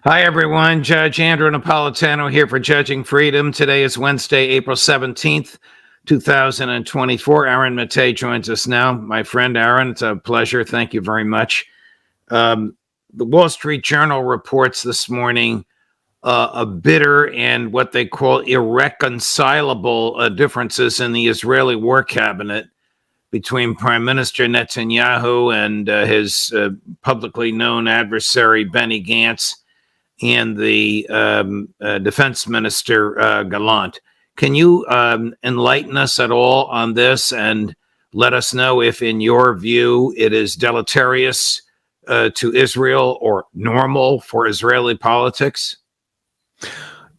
Hi, everyone. Judge Andrew Napolitano here for Judging Freedom. Today is Wednesday, April 17th, 2024. Aaron Maté joins us now. My friend Aaron, it's a pleasure. Thank you very much. The Wall Street Journal reports this morning a bitter and what they call irreconcilable differences in the Israeli war cabinet between Prime Minister Netanyahu and his publicly known adversary, Benny Gantz, and the defense minister, Gallant. Can you enlighten us at all on this and let us know if, in your view, it is deleterious to Israel or normal for Israeli politics?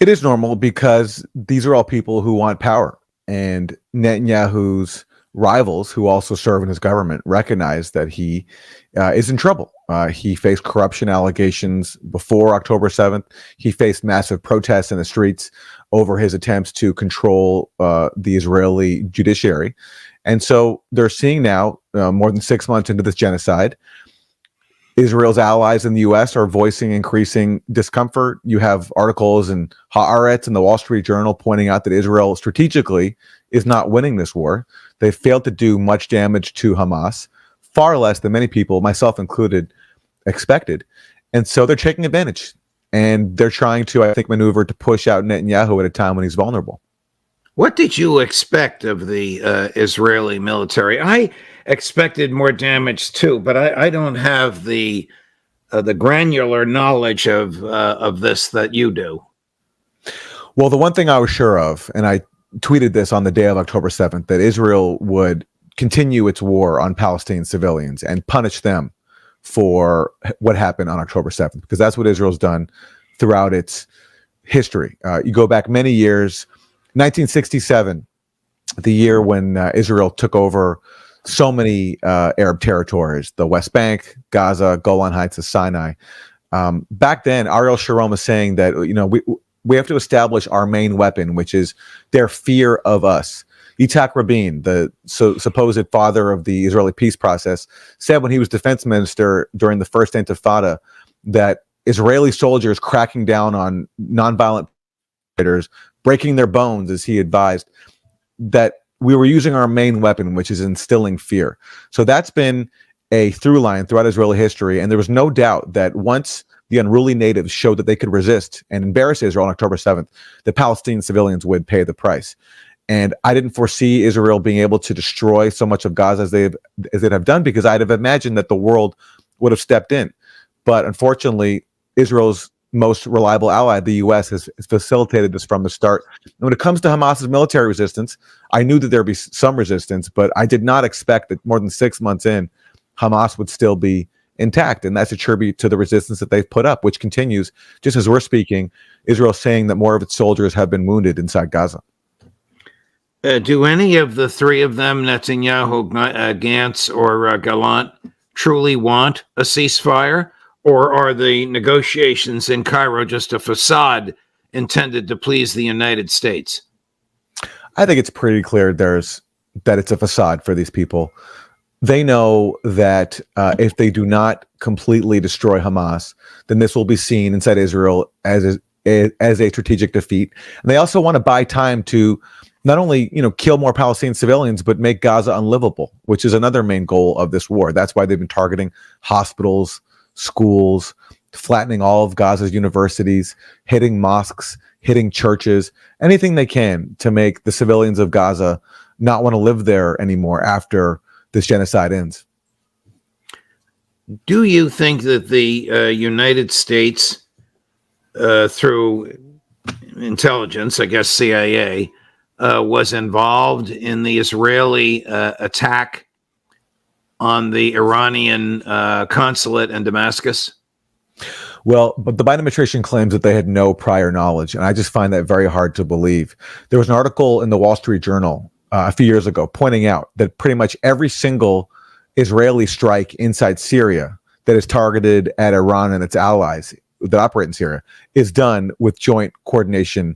It is normal because these are all people who want power, and Netanyahu's rivals, who also serve in his government, recognize that he is in trouble. He faced corruption allegations before October 7th. He faced massive protests in the streets over his attempts to control the Israeli judiciary. And so they're seeing now, more than 6 months into this genocide, Israel's allies in the U.S. are voicing increasing discomfort. You have articles in Haaretz and the Wall Street Journal pointing out that Israel strategically is not winning this war. They failed to do much damage to Hamas, far less than many people, myself included, expected. And so they're taking advantage. And they're trying to, I think, maneuver to push out Netanyahu at a time when he's vulnerable. What did you expect of the Israeli military? I expected more damage too, but I don't have the granular knowledge of this that you do. Well, the one thing I was sure of, and I tweeted this on the day of October 7th, that Israel would continue its war on Palestinian civilians and punish them for what happened on October 7th, because that's what Israel's done throughout its history. You go back many years, 1967, the year when Israel took over so many Arab territories, the West Bank, Gaza, Golan Heights, and Sinai. Back then, Ariel Sharon was saying that, we have to establish our main weapon, which is their fear of us. Yitzhak Rabin, the supposed father of the Israeli peace process, said when he was defense minister during the first Intifada that Israeli soldiers cracking down on nonviolent fighters, breaking their bones, as he advised, that we were using our main weapon, which is instilling fear. So that's been a through line throughout Israeli history. And there was no doubt that once the unruly natives showed that they could resist and embarrass Israel on October 7th, the Palestinian civilians would pay the price. And I didn't foresee Israel being able to destroy so much of Gaza as they have done, because I'd have imagined that the world would have stepped in. But unfortunately, Israel's most reliable ally, the U.S., has facilitated this from the start. And when it comes to Hamas's military resistance, I knew that there'd be some resistance, but I did not expect that more than 6 months in, Hamas would still be intact. And that's a tribute to the resistance that they've put up, which continues. Just as we're speaking, Israel saying that more of its soldiers have been wounded inside Gaza. Do any of the three of them, Netanyahu, Gantz, or Gallant, truly want a ceasefire? Or are the negotiations in Cairo just a facade intended to please the United States? I think it's pretty clear that it's a facade for these people. They know that if they do not completely destroy Hamas, then this will be seen inside Israel as a strategic defeat. And they also want to buy time to not only, kill more Palestinian civilians, but make Gaza unlivable, which is another main goal of this war. That's why they've been targeting hospitals, schools, flattening all of Gaza's universities, hitting mosques, hitting churches, anything they can to make the civilians of Gaza not want to live there anymore after this genocide ends. Do you think that the United States, through intelligence, I guess CIA, was involved in the Israeli attack on the Iranian consulate in Damascus? Well, but the Biden administration claims that they had no prior knowledge, and I just find that very hard to believe. There was an article in the Wall Street Journal a few years ago pointing out that pretty much every single Israeli strike inside Syria that is targeted at Iran and its allies that operate in Syria is done with joint coordination.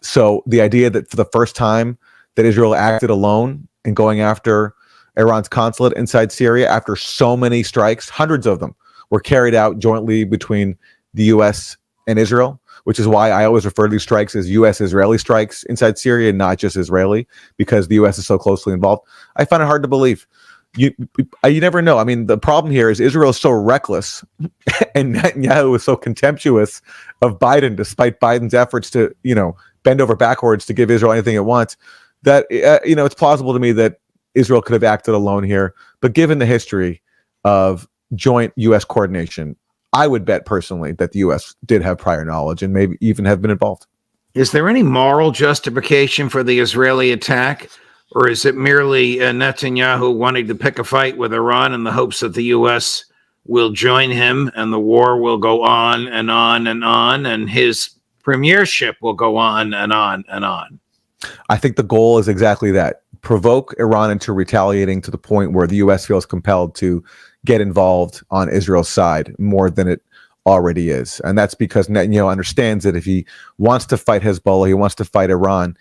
So the idea that for the first time that Israel acted alone in going after Iran's consulate inside Syria after so many strikes, hundreds of them, were carried out jointly between the U.S. and Israel, which is why I always refer to these strikes as U.S.-Israeli strikes inside Syria, not just Israeli, because the U.S. is so closely involved. I find it hard to believe. You never know. I mean, the problem here is Israel is so reckless and Netanyahu is so contemptuous of Biden, despite Biden's efforts to, bend over backwards to give Israel anything it wants, that, it's plausible to me that Israel could have acted alone here. But given the history of joint U.S. coordination, I would bet personally that the U.S. did have prior knowledge and maybe even have been involved. Is there any moral justification for the Israeli attack? Or is it merely Netanyahu wanting to pick a fight with Iran in the hopes that the U.S. will join him and the war will go on and on and on, and his premiership will go on and on and on? I think the goal is exactly that. Provoke Iran into retaliating to the point where the U.S. feels compelled to get involved on Israel's side more than it already is. And that's because Netanyahu understands that if he wants to fight Hezbollah, he wants to fight Iran,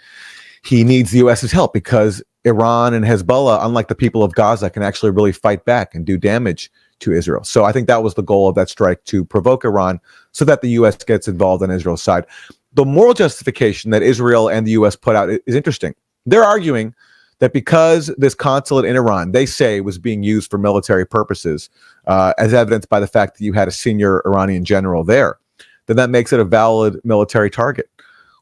he needs the U.S.'s help, because Iran and Hezbollah, unlike the people of Gaza, can actually really fight back and do damage to Israel. So I think that was the goal of that strike, to provoke Iran so that the U.S. gets involved on Israel's side. The moral justification that Israel and the U.S. put out is interesting. They're arguing that because this consulate in Iran, they say, was being used for military purposes, as evidenced by the fact that you had a senior Iranian general there, then that makes it a valid military target.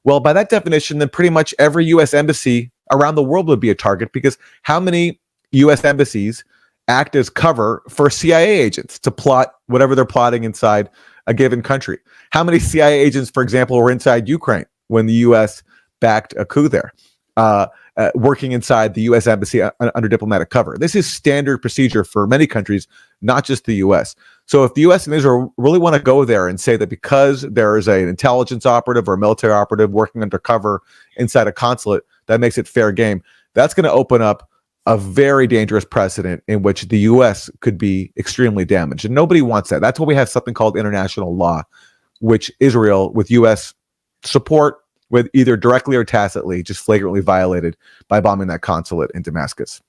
Well, by that definition, then pretty much every U.S. embassy around the world would be a target, because how many U.S. embassies act as cover for CIA agents to plot whatever they're plotting inside a given country? How many CIA agents, for example, were inside Ukraine when the U.S. backed a coup there, working inside the U.S. embassy under diplomatic cover? This is standard procedure for many countries, not just the U.S. So if the U.S. and Israel really want to go there and say that because there is an intelligence operative or a military operative working undercover inside a consulate, that makes it fair game, that's going to open up a very dangerous precedent in which the U.S. could be extremely damaged. And nobody wants that. That's why we have something called international law, which Israel, with U.S. support, with either directly or tacitly, just flagrantly violated by bombing that consulate in Damascus.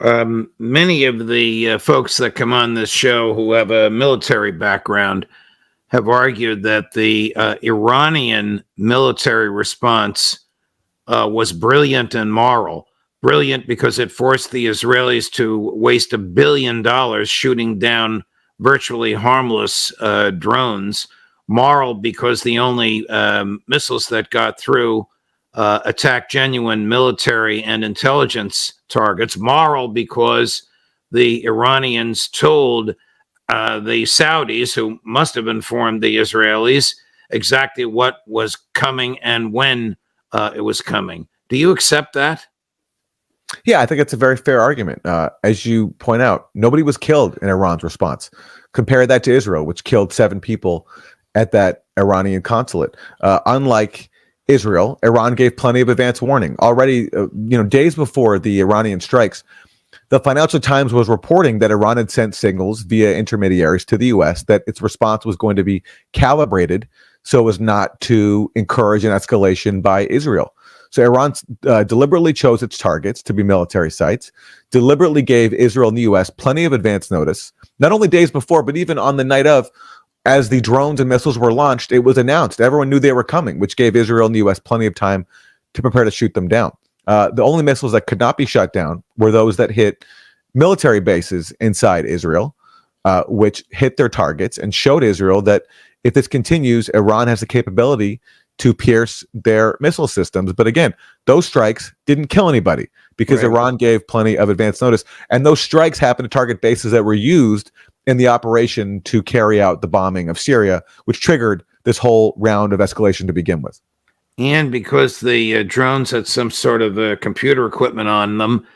Many of the folks that come on this show who have a military background have argued that the Iranian military response was brilliant and moral. Brilliant because it forced the Israelis to waste $1 billion shooting down virtually harmless drones. Moral because the only missiles that got through attacked genuine military and intelligence targets. Moral because the Iranians told the Saudis, who must have informed the Israelis, exactly what was coming and when it was coming. Do you accept that? Yeah, I think it's a very fair argument. As you point out, nobody was killed in Iran's response. Compare that to Israel, which killed 7 people at that Iranian consulate. Unlike Israel, Iran gave plenty of advance warning. Already, days before the Iranian strikes, the Financial Times was reporting that Iran had sent signals via intermediaries to the U.S. that its response was going to be calibrated so as not to encourage an escalation by Israel. So Iran deliberately chose its targets to be military sites, deliberately gave Israel and the U.S. plenty of advance notice, not only days before, but even on the night of. As the drones and missiles were launched, it was announced. Everyone knew they were coming, which gave Israel and the U.S. plenty of time to prepare to shoot them down. The only missiles that could not be shot down were those that hit military bases inside Israel, which hit their targets and showed Israel that if this continues, Iran has the capability to pierce their missile systems. But again, those strikes didn't kill anybody because Iran gave plenty of advance notice. And those strikes happened to target bases that were used in the operation to carry out the bombing of Syria, which triggered this whole round of escalation to begin with. And because the drones had some sort of computer equipment on them,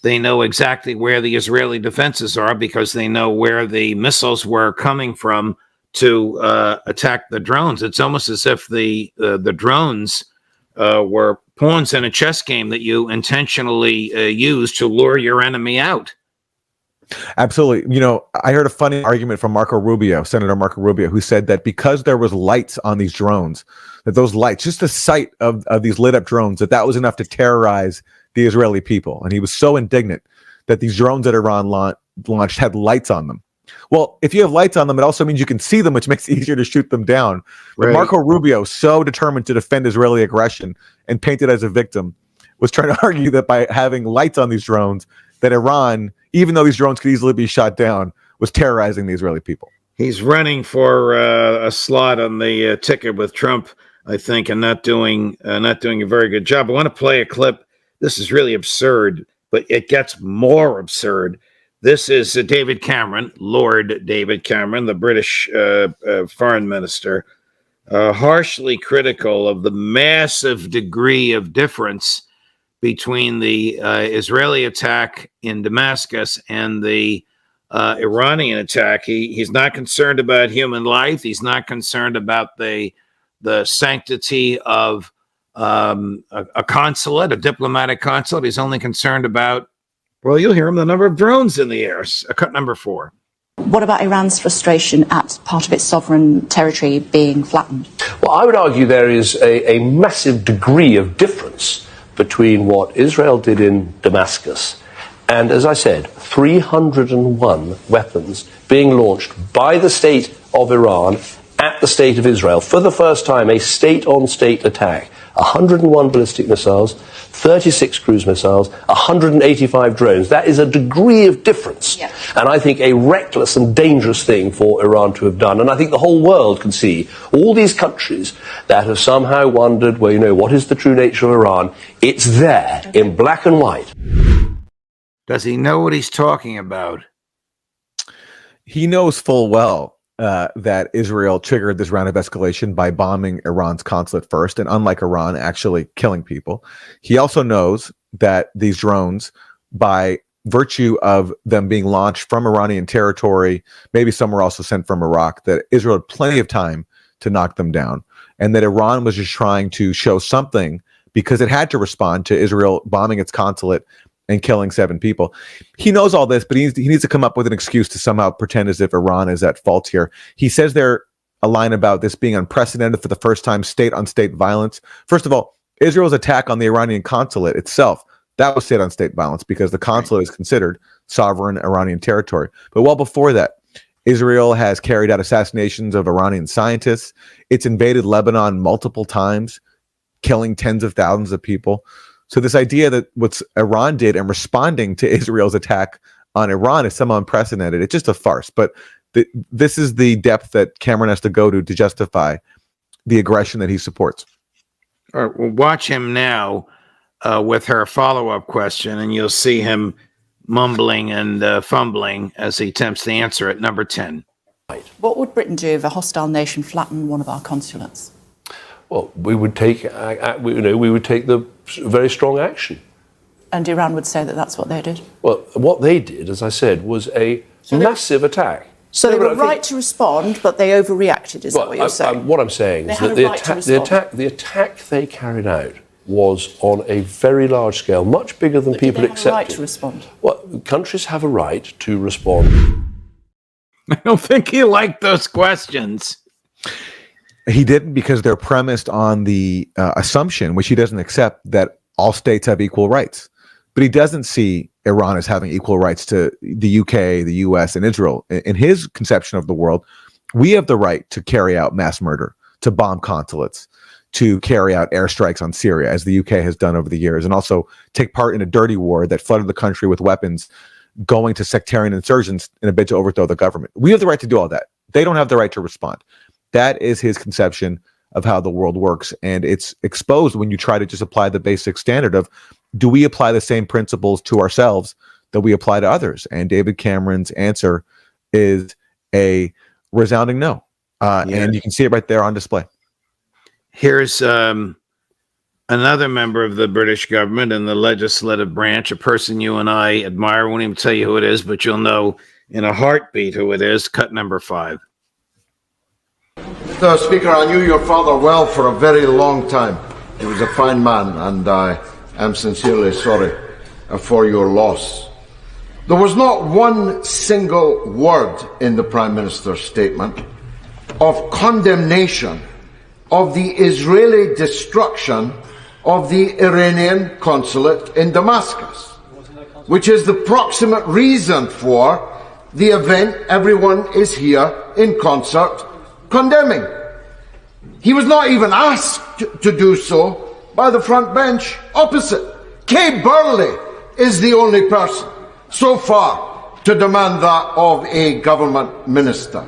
they know exactly where the Israeli defenses are because they know where the missiles were coming from to attack the drones. It's almost as if the drones were pawns in a chess game that you intentionally use to lure your enemy out. Absolutely. I heard a funny argument from Senator Marco Rubio, who said that because there was lights on these drones, that those lights, just the sight of these lit up drones, that was enough to terrorize the Israeli people. And he was so indignant that these drones that Iran launched had lights on them. Well, if you have lights on them, it also means you can see them, which makes it easier to shoot them down. But Right. Marco Rubio, so determined to defend Israeli aggression and painted as a victim, was trying to argue that by having lights on these drones, that Iran, even though these drones could easily be shot down, was terrorizing the Israeli people. He's running for a slot on the ticket with Trump, I think, and not doing a very good job. I want to play a clip. This is really absurd, but it gets more absurd. This is David Cameron, Lord David Cameron, the British foreign minister, harshly critical of the massive degree of difference between the Israeli attack in Damascus and the Iranian attack. He's not concerned about human life. He's not concerned about the sanctity of a consulate, a diplomatic consulate. He's only concerned about, well, you'll hear him, the number of drones in the air. Cut number 4. What about Iran's frustration at part of its sovereign territory being flattened? Well, I would argue there is a massive degree of difference between what Israel did in Damascus and, as I said, 301 weapons being launched by the state of Iran at the state of Israel. For the first time, a state-on-state attack. 101 ballistic missiles, 36 cruise missiles, 185 drones. That is a degree of difference. Yeah. And I think a reckless and dangerous thing for Iran to have done. And I think the whole world can see all these countries that have somehow wondered, well, you know, what is the true nature of Iran? It's there in black and white. Does he know what he's talking about? He knows full well that Israel triggered this round of escalation by bombing Iran's consulate first, and unlike Iran, actually killing people. He also knows that these drones, by virtue of them being launched from Iranian territory, maybe some were also sent from Iraq, that Israel had plenty of time to knock them down, and that Iran was just trying to show something because it had to respond to Israel bombing its consulate and killing 7 people. He knows all this, but he needs to come up with an excuse to somehow pretend as if Iran is at fault here. He says there a line about this being unprecedented for the first time, state-on-state violence. First of all, Israel's attack on the Iranian consulate itself, that was state-on-state violence because the consulate is considered sovereign Iranian territory. But well before that, Israel has carried out assassinations of Iranian scientists. It's invaded Lebanon multiple times, killing tens of thousands of people. So this idea that what Iran did in responding to Israel's attack on Iran is somehow unprecedented, it's just a farce. But this is the depth that Cameron has to go to justify the aggression that he supports. All right, we'll watch him now with her follow-up question, and you'll see him mumbling and fumbling as he attempts to answer it. Number 10. What would Britain do if a hostile nation flattened one of our consulates? Well, we would take the very strong action. And Iran would say that that's what they did? Well, what they did, as I said, was a massive attack. So they were right to respond, but they overreacted, is that what you're saying? What I'm saying is that the attack they carried out was on a very large scale, much bigger than people accepted. Did they have a right to respond? Well, countries have a right to respond. I don't think he liked those questions. He didn't, because they're premised on the assumption, which he doesn't accept, that all states have equal rights. But he doesn't see Iran as having equal rights to the UK, the US, and Israel. In his conception of the world, we have the right to carry out mass murder, to bomb consulates, to carry out airstrikes on Syria, as the UK has done over the years, and also take part in a dirty war that flooded the country with weapons, going to sectarian insurgents in a bid to overthrow the government. We have the right to do all that. They don't have the right to respond. That is his conception of how the world works. And it's exposed when you try to just apply the basic standard of, do we apply the same principles to ourselves that we apply to others? And David Cameron's answer is a resounding no. And you can see it right there on display. Here's another member of the British government in the legislative branch, a person you and I admire. I won't even tell you who it is, but you'll know in a heartbeat who it is. Cut number 5. Mr. Speaker, I knew your father well for a very long time. He was a fine man, and I am sincerely sorry for your loss. There was not one single word in the Prime Minister's statement of condemnation of the Israeli destruction of the Iranian consulate in Damascus, which is the proximate reason for the event everyone is here in concert condemning. He was not even asked to do so by the front bench opposite. Kay Burley is the only person so far to demand that of a government minister.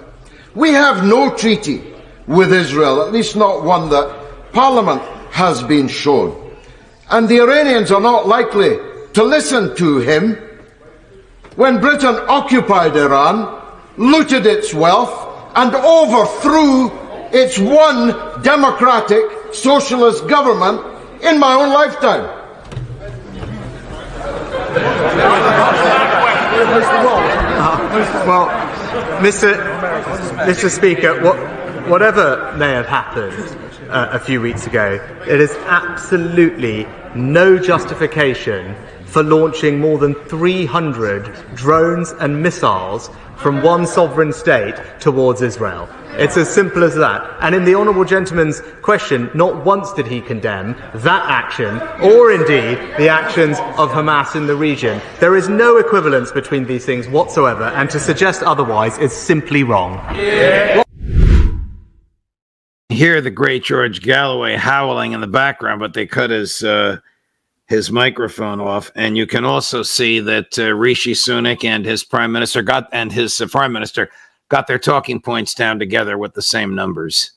We have no treaty with Israel, at least not one that Parliament has been shown. And the Iranians are not likely to listen to him. When Britain occupied Iran, looted its wealth, and overthrew its one democratic socialist government in my own lifetime. Well, Mr. Speaker, whatever may have happened a few weeks ago, it is absolutely no justification for launching more than 300 drones and missiles from one sovereign state towards Israel. It's as simple as that. And in the honourable gentleman's question, not once did he condemn that action, or indeed the actions of Hamas in the region. There is no equivalence between these things whatsoever, and to suggest otherwise is simply wrong. Yeah. Hear the great George Galloway howling in the background, but they cut his microphone off, and you can also see that Rishi Sunak and his prime minister foreign minister got their talking points down together with the same numbers.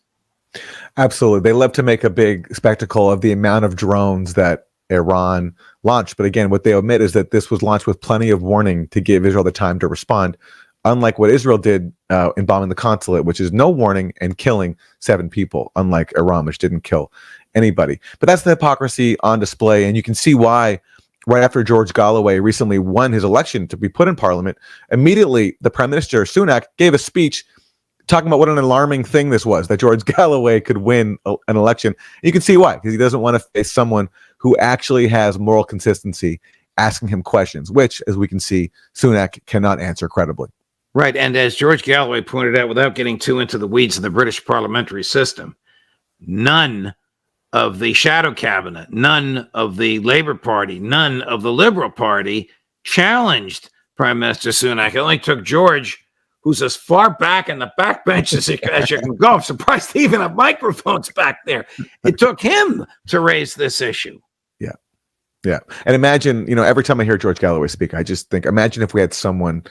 Absolutely. They love to make a big spectacle of the amount of drones that Iran launched. But again, what they omit is that this was launched with plenty of warning to give Israel the time to respond, unlike what Israel did in bombing the consulate, which is no warning and killing 7 people, unlike Iran, which didn't kill anybody. But that's the hypocrisy on display. And you can see why right after George Galloway recently won his election to be put in parliament, immediately the Prime Minister, Sunak, gave a speech talking about what an alarming thing this was, that George Galloway could win an election. You can see why, because he doesn't want to face someone who actually has moral consistency asking him questions, which, as we can see, Sunak cannot answer credibly. Right, and as George Galloway pointed out, without getting too into the weeds of the British parliamentary system, none of the shadow cabinet, none of the Labour Party, none of the Liberal Party challenged Prime Minister Sunak. It only took George, who's as far back in the backbench as you can go. I'm surprised they even have microphones back there. It took him to raise this issue. Yeah. And imagine, every time I hear George Galloway speak, I just think, imagine if we had someone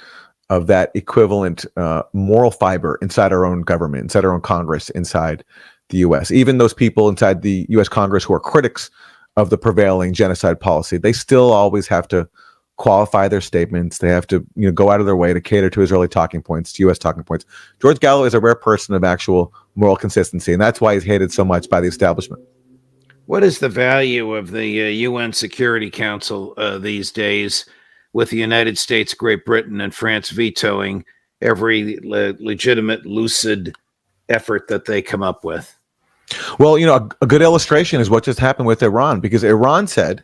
of that equivalent moral fiber inside our own government, inside our own Congress, inside the U.S. Even those people inside the U.S. Congress who are critics of the prevailing genocide policy, they still always have to qualify their statements. They have to go out of their way to cater to Israeli talking points, to U.S. talking points. George Galloway is a rare person of actual moral consistency, and that's why he's hated so much by the establishment. What is the value of the UN Security Council these days, with the United States, Great Britain, and France vetoing every legitimate, lucid effort that they come up with? Well, a good illustration is what just happened with Iran, because Iran said,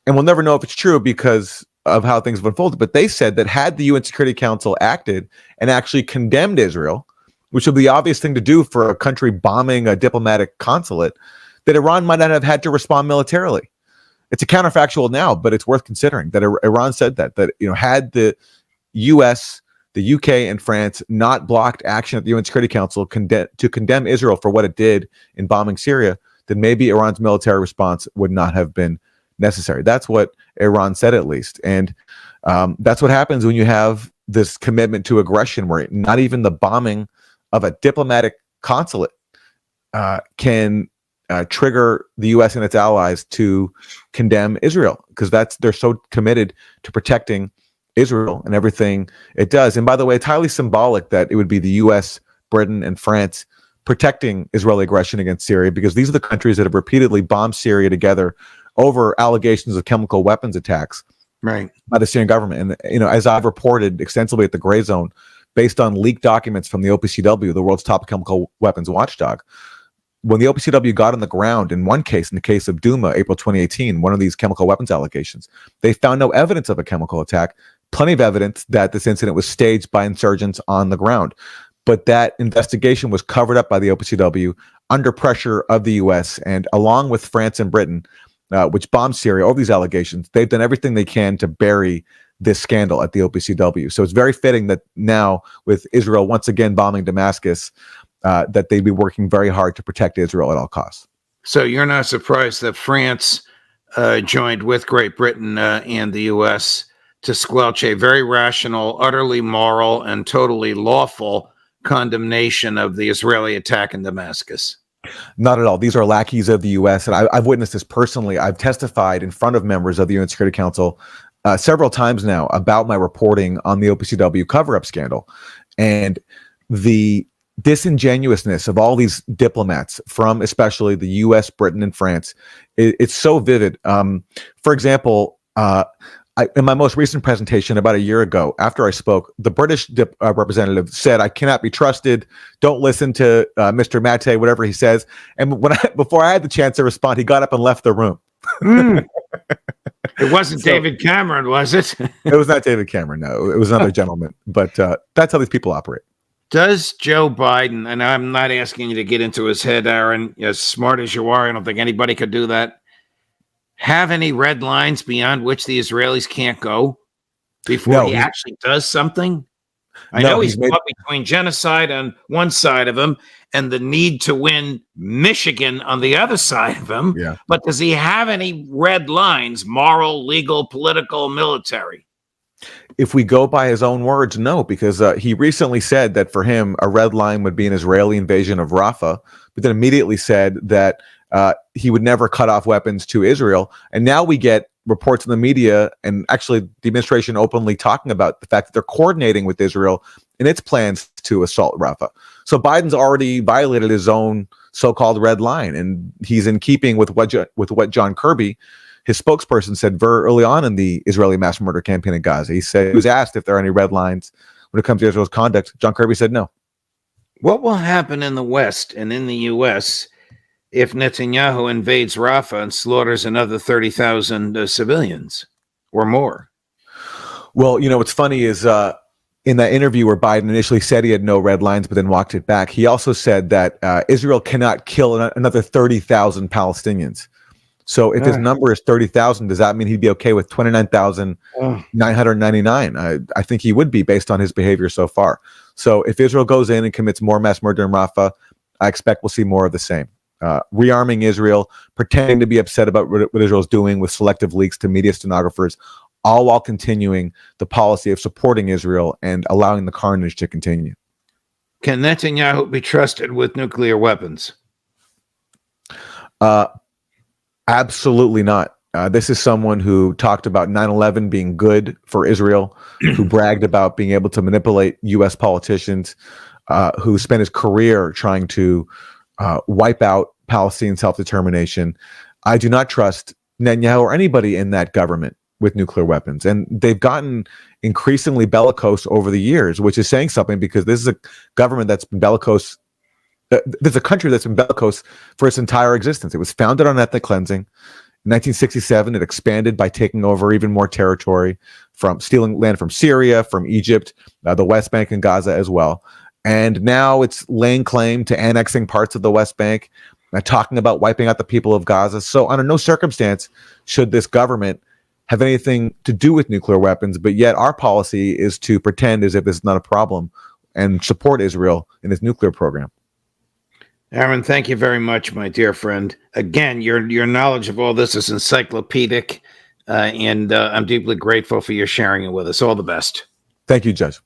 and we'll never know if it's true because of how things have unfolded, but they said that had the UN Security Council acted and actually condemned Israel, which would be the obvious thing to do for a country bombing a diplomatic consulate, that Iran might not have had to respond militarily. It's a counterfactual now, but it's worth considering that Iran said that had the U.S., the U.K., and France not blocked action at the UN Security Council to condemn Israel for what it did in bombing Syria, then maybe Iran's military response would not have been necessary. That's what Iran said, at least. And that's what happens when you have this commitment to aggression, where not even the bombing of a diplomatic consulate can trigger the U.S. and its allies to condemn Israel, because they're so committed to protecting Israel and everything it does. And by the way, it's highly symbolic that it would be the U.S., Britain, and France protecting Israeli aggression against Syria, because these are the countries that have repeatedly bombed Syria together over allegations of chemical weapons attacks by the Syrian government. And as I've reported extensively at the Gray Zone, based on leaked documents from the OPCW, the world's top chemical weapons watchdog, when the OPCW got on the ground in one case, in the case of Duma, April 2018, one of these chemical weapons allegations, they found no evidence of a chemical attack, plenty of evidence that this incident was staged by insurgents on the ground. But that investigation was covered up by the OPCW under pressure of the U.S. and along with France and Britain, which bombed Syria over these allegations. They've done everything they can to bury this scandal at the OPCW. So it's very fitting that now, with Israel once again bombing Damascus, that they'd be working very hard to protect Israel at all costs. So you're not surprised that France joined with Great Britain and the U.S. to squelch a very rational, utterly moral, and totally lawful condemnation of the Israeli attack in Damascus. Not at all. These are lackeys of the U.S., and I've witnessed this personally. I've testified in front of members of the UN Security Council several times now about my reporting on the OPCW cover-up scandal, and the disingenuousness of all these diplomats from especially the U.S., Britain, and France. It's so vivid. For example, in my most recent presentation about a year ago, after I spoke, the British representative said, "I cannot be trusted. Don't listen to Mr. Maté, whatever he says." And before I had the chance to respond, he got up and left the room. It wasn't David Cameron, was it? It was not David Cameron. No, it was another gentleman. But that's how these people operate. Does Joe Biden, and I'm not asking you to get into his head, Aaron, as smart as you are, I don't think anybody could do that, have any red lines beyond which the Israelis can't go before he actually does something? I know he's caught between genocide on one side of him and the need to win Michigan on the other side of him. Yeah. But does he have any red lines, moral, legal, political, military? If we go by his own words, no, because he recently said that for him, a red line would be an Israeli invasion of Rafah, but then immediately said that he would never cut off weapons to Israel. And now we get reports in the media, and actually the administration openly talking about the fact that they're coordinating with Israel in its plans to assault Rafah. So Biden's already violated his own so-called red line, and he's in keeping with what John Kirby, his spokesperson, said very early on in the Israeli mass murder campaign in Gaza. He said, he was asked if there are any red lines when it comes to Israel's conduct. John Kirby said no. What will happen in the West and in the U.S. if Netanyahu invades Rafah and slaughters another 30,000 civilians or more? Well, what's funny is in that interview where Biden initially said he had no red lines, but then walked it back, he also said that Israel cannot kill another 30,000 Palestinians. So if his number is 30,000, does that mean he'd be okay with 29,999? I think he would be, based on his behavior so far. So if Israel goes in and commits more mass murder in Rafah, I expect we'll see more of the same. Rearming Israel, pretending to be upset about what Israel's doing with selective leaks to media stenographers, all while continuing the policy of supporting Israel and allowing the carnage to continue. Can Netanyahu be trusted with nuclear weapons? Absolutely not. This is someone who talked about 9/11 being good for Israel, who bragged about being able to manipulate U.S. politicians, who spent his career trying to wipe out Palestinian self-determination. I do not trust Netanyahu or anybody in that government with nuclear weapons. And they've gotten increasingly bellicose over the years, which is saying something, because this is a government that's been bellicose. There's a country that's been bellicose for its entire existence. It was founded on ethnic cleansing. In 1967, it expanded by taking over even more territory, from stealing land from Syria, from Egypt, the West Bank and Gaza as well. And now it's laying claim to annexing parts of the West Bank, talking about wiping out the people of Gaza. So under no circumstance should this government have anything to do with nuclear weapons, but yet our policy is to pretend as if this is not a problem and support Israel in its nuclear program. Aaron, thank you very much, my dear friend. Again, your knowledge of all this is encyclopedic, and I'm deeply grateful for your sharing it with us. All the best. Thank you, Judge.